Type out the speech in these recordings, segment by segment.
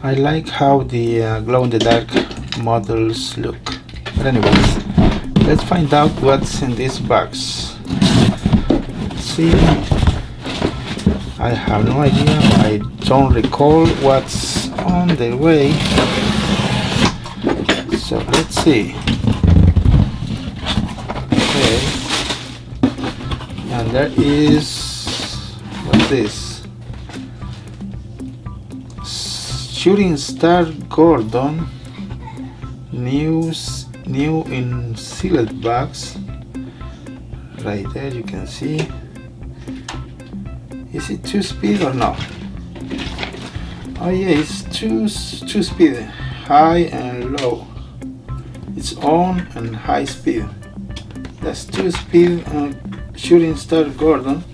I like how the glow-in-the-dark models look. But anyways, let's find out what's in this box. Let's see. I have no idea. I don't recall what's on the way. So let's see. Okay. And there is, what's this? Shooting Star Gordon, new in sealed box. Right there, you can see. Is it 2-speed or no? Oh yeah, it's two speed, high and low. It's on and high speed. That's 2-speed Shooting Star Gordon.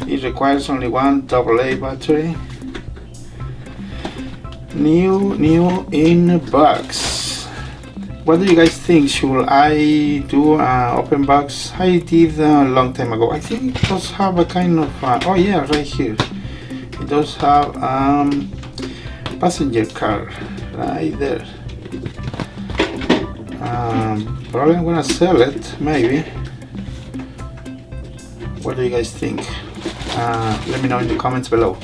It requires only one AA battery. New in box. What do you guys think? Should I do an open box? I did a long time ago. I think it does have a kind of oh yeah, right here it does have passenger car right there. Probably I'm gonna sell it, maybe. What do you guys think? Let me know in the comments below.